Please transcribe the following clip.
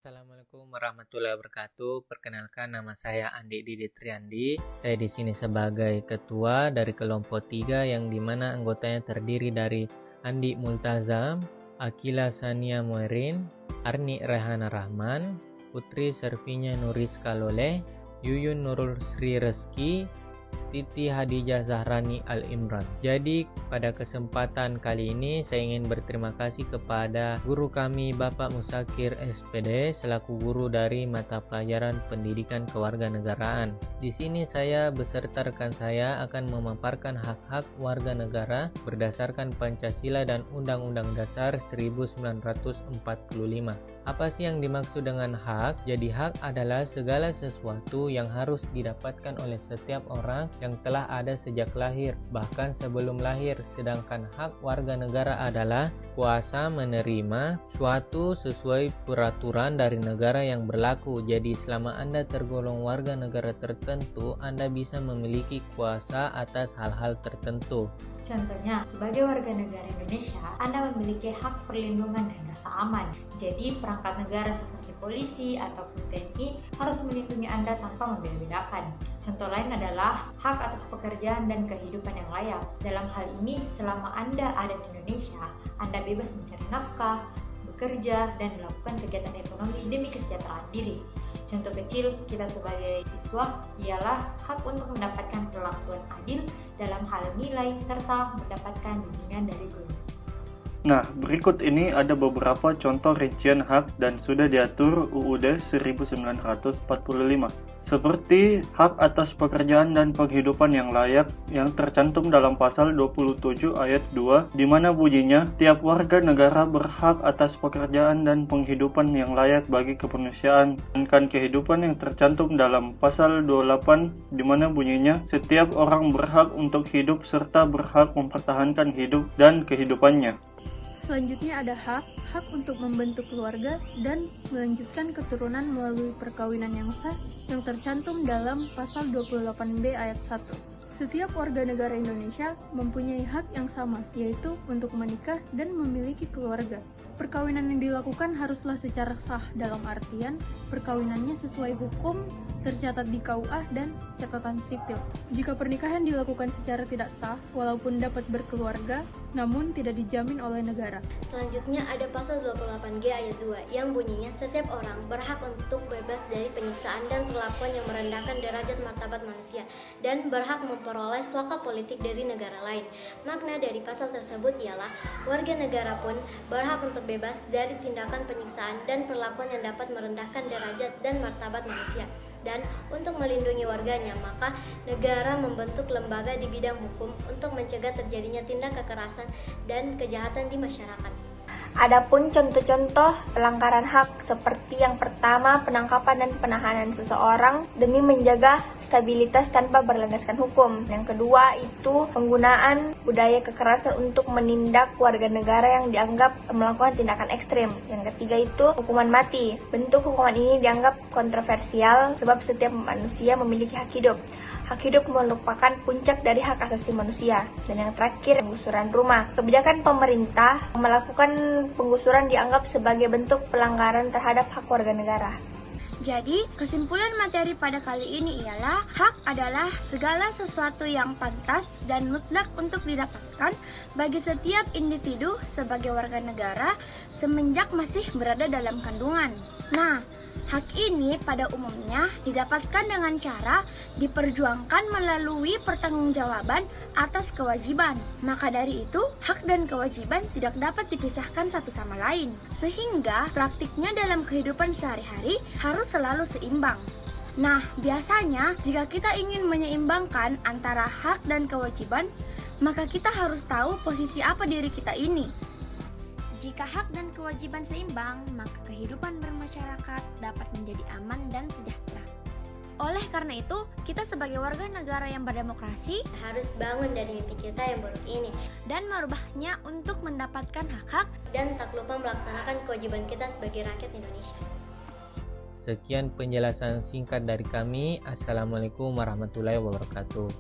Assalamualaikum warahmatullahi wabarakatuh. Perkenalkan, nama saya Andi Didi Triandi. Saya di sini sebagai ketua dari kelompok 3 yang dimana anggotanya terdiri dari Andi Multazam, Akila Sania Muerin, Arni Rehana Rahman, Putri Servinya Nuriska Loleh, Yuyun Nurul Sri Reski, Siti Hadijah Zahrani Al-Imran. Jadi pada kesempatan kali ini saya ingin berterima kasih kepada guru kami Bapak Musakir SPD selaku guru dari mata pelajaran Pendidikan Kewarganegaraan. Di sini saya beserta rekan saya akan memaparkan hak-hak warga negara berdasarkan Pancasila dan Undang-Undang Dasar 1945. Apa sih yang dimaksud dengan hak? Jadi hak adalah segala sesuatu yang harus didapatkan oleh setiap orang yang telah ada sejak lahir, bahkan sebelum lahir. Sedangkan hak warga negara adalah kuasa menerima suatu sesuai peraturan dari negara yang berlaku. Jadi selama Anda tergolong warga negara tertentu, Anda bisa memiliki kuasa atas hal-hal tertentu. Contohnya, sebagai warga negara Indonesia, Anda memiliki hak perlindungan dan rasa aman. Jadi, perangkat negara seperti polisi ataupun TNI harus melindungi Anda tanpa membeda-bedakan. Contoh lain adalah hak atas pekerjaan dan kehidupan yang layak. Dalam hal ini, selama Anda ada di Indonesia, Anda bebas mencari nafkah, bekerja, dan melakukan kegiatan ekonomi demi kesejahteraan diri. Contoh kecil kita sebagai siswa ialah hak untuk mendapatkan perlakuan adil dalam hal nilai serta mendapatkan bimbingan dari guru. Nah, berikut ini ada beberapa contoh rincian hak dan sudah diatur UUD 1945. Seperti hak atas pekerjaan dan penghidupan yang layak yang tercantum dalam pasal 27 ayat 2 di mana bunyinya tiap warga negara berhak atas pekerjaan dan penghidupan yang layak bagi kemanusiaan. Sedangkan kehidupan yang tercantum dalam pasal 28 di mana bunyinya setiap orang berhak untuk hidup serta berhak mempertahankan hidup dan kehidupannya. Selanjutnya ada hak untuk membentuk keluarga dan melanjutkan keturunan melalui perkawinan yang sah yang tercantum dalam pasal 28B ayat 1. Setiap warga negara Indonesia mempunyai hak yang sama, yaitu untuk menikah dan memiliki keluarga. Perkawinan yang dilakukan haruslah secara sah dalam artian perkawinannya sesuai hukum, tercatat di KUA dan catatan sipil. Jika pernikahan dilakukan secara tidak sah, walaupun dapat berkeluarga, namun tidak dijamin oleh negara. Selanjutnya ada pasal 28G ayat 2 yang bunyinya setiap orang berhak untuk bebas dari penyiksaan dan perlakuan yang merendahkan derajat martabat manusia dan berhak memperoleh suaka politik dari negara lain. Makna dari pasal tersebut ialah warga negara pun berhak untuk bebas dari tindakan penyiksaan dan perlakuan yang dapat merendahkan derajat dan martabat manusia. Dan untuk melindungi warganya, maka negara membentuk lembaga di bidang hukum untuk mencegah terjadinya tindak kekerasan dan kejahatan di masyarakat. Adapun contoh-contoh pelanggaran hak seperti yang pertama, penangkapan dan penahanan seseorang demi menjaga stabilitas tanpa berlandaskan hukum. Yang kedua itu penggunaan budaya kekerasan untuk menindak warga negara yang dianggap melakukan tindakan ekstrim. Yang ketiga itu hukuman mati. Bentuk hukuman ini dianggap kontroversial sebab setiap manusia memiliki hak hidup. Hak hidup merupakan puncak dari hak asasi manusia. Dan yang terakhir, penggusuran rumah. Kebijakan pemerintah melakukan penggusuran dianggap sebagai bentuk pelanggaran terhadap hak warga negara. Jadi, kesimpulan materi pada kali ini ialah hak adalah segala sesuatu yang pantas dan mutlak untuk didapatkan bagi setiap individu sebagai warga negara semenjak masih berada dalam kandungan. Nah, hak ini pada umumnya didapatkan dengan cara diperjuangkan melalui pertanggungjawaban atas kewajiban. Maka dari itu, hak dan kewajiban tidak dapat dipisahkan satu sama lain. Sehingga praktiknya dalam kehidupan sehari-hari harus selalu seimbang. Nah, biasanya jika kita ingin menyeimbangkan antara hak dan kewajiban, maka kita harus tahu posisi apa diri kita ini. Jika hak dan kewajiban seimbang, maka kehidupan bermasyarakat dapat menjadi aman dan sejahtera. Oleh karena itu, kita sebagai warga negara yang berdemokrasi Harus bangun dari mimpi kita yang buruk ini dan merubahnya untuk mendapatkan hak-hak dan tak lupa melaksanakan kewajiban kita sebagai rakyat Indonesia. Sekian penjelasan singkat dari kami. Assalamualaikum warahmatullahi wabarakatuh.